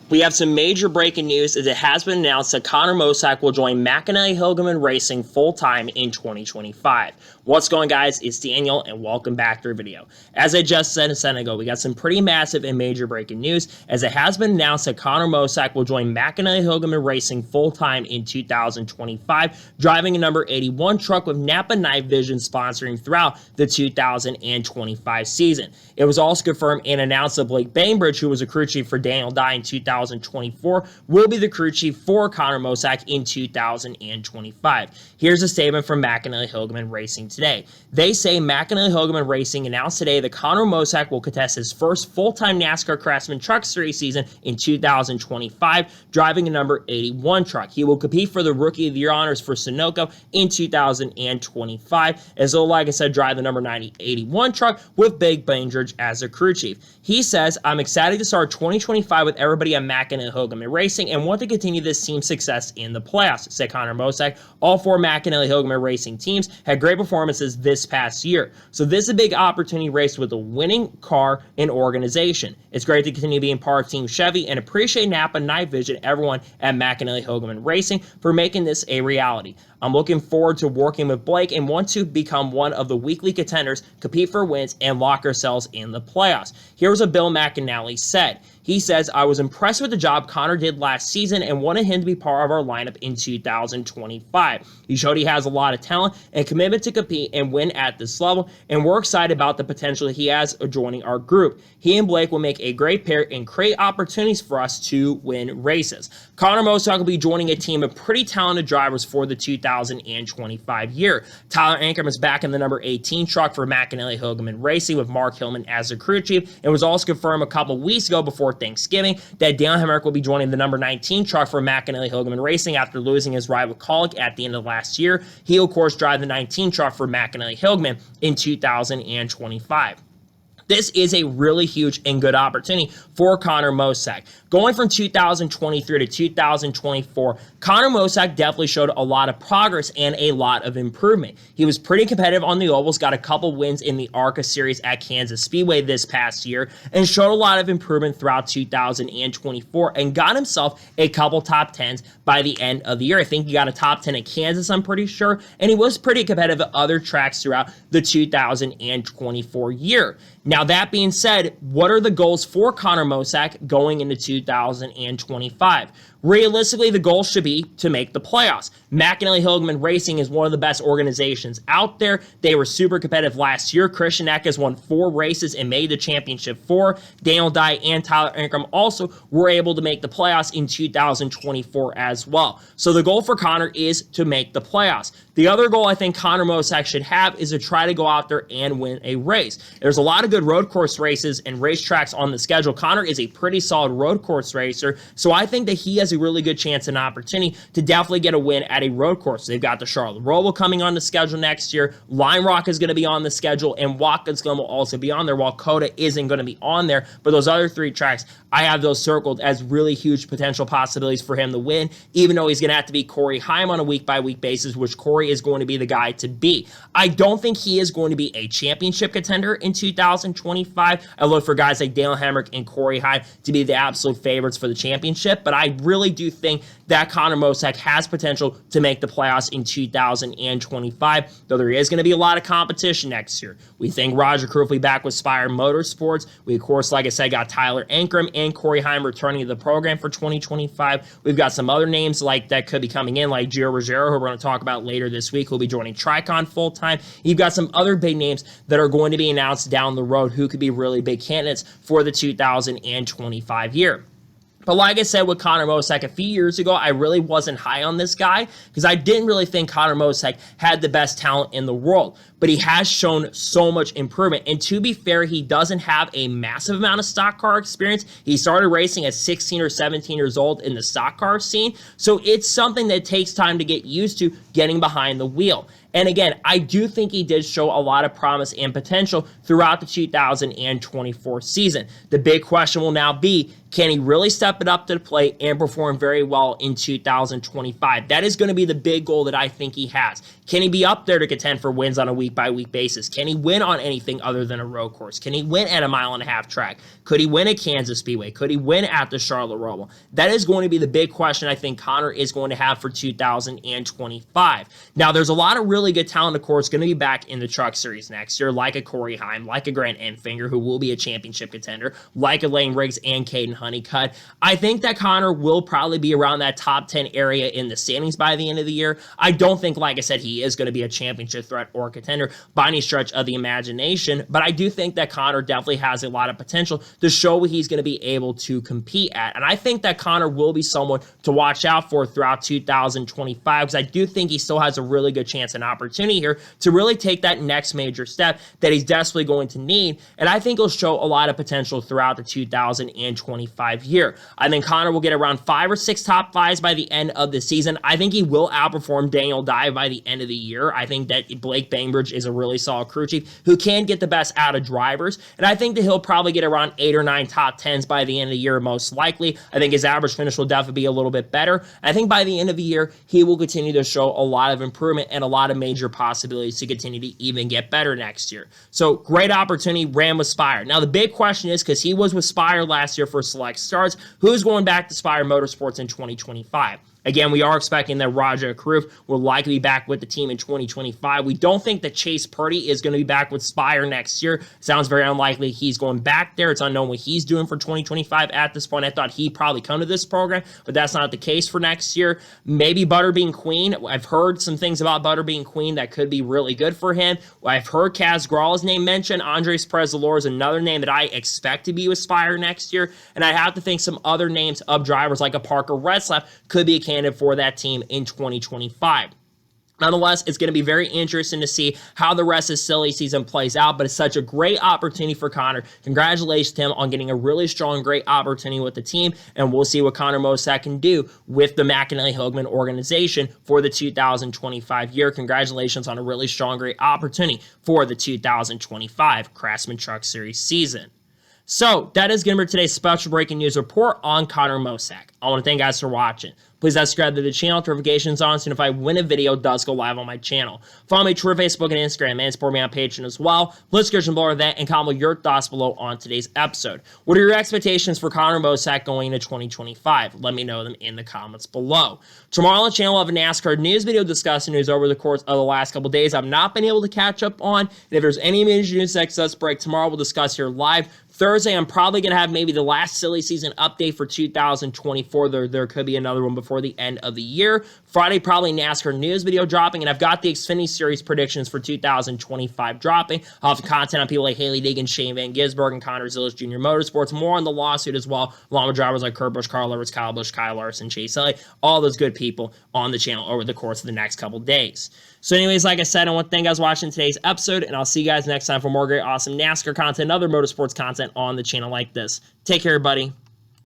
We have some major breaking news as it has been announced that Connor Mosack will join McAnally-Hilgemann Racing full-time in 2025. What's going, guys? It's Daniel, and welcome back to our video. As I just said a second ago, we got some pretty massive and major breaking news as it has been announced that Connor Mosack will join McAnally-Hilgemann Racing full-time in 2025, driving a number 81 truck with Napa Night Vision sponsoring throughout the 2025 season. It was also confirmed and announced that Blake Bainbridge, who was a crew chief for Daniel Dye in 2024, will be the crew chief for Connor Mosack in 2025. Here's a statement from McAnally-Hilgemann Racing today. They say McAnally-Hilgemann Racing announced today that Connor Mosack will contest his first full-time NASCAR Craftsman Truck Series season in 2025, driving a number 81 truck. He will compete for the Rookie of the Year honors for Sunoco in 2025, as though, like I said, drive the number 81 truck with Big Bainbridge as a crew chief. He says, "I'm excited to start 2025 with everybody at McAnally-Hilgemann Racing and want to continue this team's success in the playoffs," said Connor Mosack. All four McAnally-Hilgemann Racing teams had great performances this past year, so this is a big opportunity race with a winning car and organization. It's great to continue being part of Team Chevy and appreciate Napa Night Vision, everyone at McAnally-Hilgemann Racing, for making this a reality. I'm looking forward to working with Blake and want to become one of the weekly contenders, compete for wins, and lock ourselves in the playoffs. Here's what Bill McAnally said. He says, "I was impressed with the job Connor did last season and wanted him to be part of our lineup in 2025. He showed he has a lot of talent and commitment to compete and win at this level, and we're excited about the potential he has joining our group. He and Blake will make a great pair and create opportunities for us to win races." Connor Mosack will be joining a team of pretty talented drivers for the 2025 year. Tyler Ankrum is back in the number 18 truck for McAnally-Hilgemann Racing with Mark Hillman as the crew chief, and was also confirmed a couple weeks ago before Thanksgiving that Dale Hemrick will be joining the number 19 truck for McAnally-Hilgemann Racing after losing his rival Colic at the end of last year. He'll, of course, drive the 19 truck for McAnally-Hilgemann in 2025. This is a really huge and good opportunity for Connor Mosack. Going from 2023 to 2024, Connor Mosack definitely showed a lot of progress and a lot of improvement. He was pretty competitive on the ovals, got a couple wins in the ARCA Series at Kansas Speedway this past year, and showed a lot of improvement throughout 2024 and got himself a couple top 10s by the end of the year. I think he got a top 10 at Kansas, I'm pretty sure, and he was pretty competitive at other tracks throughout the 2024 year. Now, that being said, what are the goals for Connor Mosack going into 2025? Realistically, the goal should be to make the playoffs. McAnally-Hilgemann Racing is one of the best organizations out there. They were super competitive last year. Christian Eckes won 4 races and made the championship 4. Daniel Dye and Tyler Ankrum also were able to make the playoffs in 2024 as well. So the goal for Connor is to make the playoffs. The other goal I think Connor Mosack should have is to try to go out there and win a race. There's a lot of good road course races and racetracks on the schedule. Connor is a pretty solid road course racer, so I think that he has a really good chance and opportunity to definitely get a win at a road course. They've got the Charlotte Roval coming on the schedule next year. Lime Rock is going to be on the schedule, and Watkins Glen will also be on there, while Coda isn't going to be on there. But those other 3 tracks, I have those circled as really huge potential possibilities for him to win, even though he's going to have to beat Corey Heim on a week-by-week basis, which Corey is going to be the guy to beat. I don't think he is going to be a championship contender in 2025. I look for guys like Dale Hemrick and Corey Heim to be the absolute favorites for the championship, but I really do think that Connor Mosack has potential to make the playoffs in 2025, though there is going to be a lot of competition next year. We think Roger Crew will be back with Spire Motorsports. We, of course, like I said, got Tyler Ankrum and Corey Heim returning to the program for 2025. We've got some other names like that could be coming in, like Gio Ruggiero, who we're going to talk about later this week, who'll be joining Tricon full-time. You've got some other big names that are going to be announced down the road who could be really big candidates for the 2025 year. But like I said with Connor Mosack a few years ago, I really wasn't high on this guy because I didn't really think Connor Mosack had the best talent in the world. But he has shown so much improvement. And to be fair, he doesn't have a massive amount of stock car experience. He started racing at 16 or 17 years old in the stock car scene. So it's something that takes time to get used to getting behind the wheel. And again, I do think he did show a lot of promise and potential throughout the 2024 season. The big question will now be, can he really step it up to the plate and perform very well in 2025? That is going to be the big goal that I think he has. Can he be up there to contend for wins on a week-by-week basis? Can he win on anything other than a road course? Can he win at a mile-and-a-half track? Could he win at Kansas Speedway? Could he win at the Charlotte Roval? That is going to be the big question I think Connor is going to have for 2025. Now, there's a lot of really good talent, of course, going to be back in the Truck Series next year, like a Corey Heim, like a Grant Enfinger, who will be a championship contender, like a Lane Riggs and Caden Honeycutt. I think that Connor will probably be around that top 10 area in the standings by the end of the year. I don't think, like I said, he is going to be a championship threat or contender by any stretch of the imagination, but I do think that Connor definitely has a lot of potential to show what he's going to be able to compete at. And I think that Connor will be someone to watch out for throughout 2025, because I do think he still has a really good chance and opportunity here to really take that next major step that he's desperately going to need. And I think he'll show a lot of potential throughout the 2025 year. I think Connor will get around 5 or 6 top 5s by the end of the season. I think he will outperform Daniel Dye by the end of the year. I think that Blake Bainbridge is a really solid crew chief who can get the best out of drivers. And I think that he'll probably get around 8 or 9 top 10s by the end of the year, most likely. I think his average finish will definitely be a little bit better. I think by the end of the year, he will continue to show a lot of improvement and a lot of major possibilities to continue to even get better next year. So great opportunity, ran with Spire. Now the big question is, because he was with Spire last year for select starts, who's going back to Spire Motorsports in 2025? Again, we are expecting that Roger Karuf will likely be back with the team in 2025. We don't think that Chase Purdy is going to be back with Spire next year. Sounds very unlikely he's going back there. It's unknown what he's doing for 2025 at this point. I thought he'd probably come to this program, but that's not the case for next year. Maybe Butterbean Queen. I've heard some things about Butterbean Queen that could be really good for him. I've heard Kaz Grall's name mentioned. Andres Perez-Valor is another name that I expect to be with Spire next year. And I have to think some other names of drivers like a Parker Retzlaff could be a candidate for that team in 2025. Nonetheless, it's going to be very interesting to see how the rest of the silly season plays out, but it's such a great opportunity for Connor. Congratulations to him on getting a really strong, great opportunity with the team, and we'll see what Connor Mosack can do with the McAnally-Hilgemann organization for the 2025 year. Congratulations on a really strong, great opportunity for the 2025 Craftsman Truck Series season. So, that is going to be today's special breaking news report on Connor Mosack. I want to thank you guys for watching. Please subscribe to the channel, notifications on, so if I win a video, does go live on my channel. Follow me on Twitter, Facebook, and Instagram, and support me on Patreon as well. Let's go below that and comment your thoughts below on today's episode. What are your expectations for Connor Mosack going into 2025? Let me know them in the comments below. Tomorrow on the channel, I'll have a NASCAR news video discussing news over the course of the last couple days I've not been able to catch up on. And if there's any major news that does break tomorrow, we'll discuss here live. Thursday, I'm probably going to have maybe the last silly season update for 2024. There could be another one before the end of the year. Friday, probably NASCAR news video dropping, and I've got the Xfinity Series predictions for 2025 dropping. I'll have content on people like Haley Deegan, Shane Van Gisbergen, and Connor Zillis Jr. Motorsports, more on the lawsuit as well, along with drivers like Kurt Busch, Carl Edwards, Kyle Busch, Kyle Larson, Chase Elliott, all those good people on the channel over the course of the next couple days. So anyways, like I said, I want to thank you guys for watching today's episode, and I'll see you guys next time for more great, awesome NASCAR content and other motorsports content on the channel like this. Take care, everybody.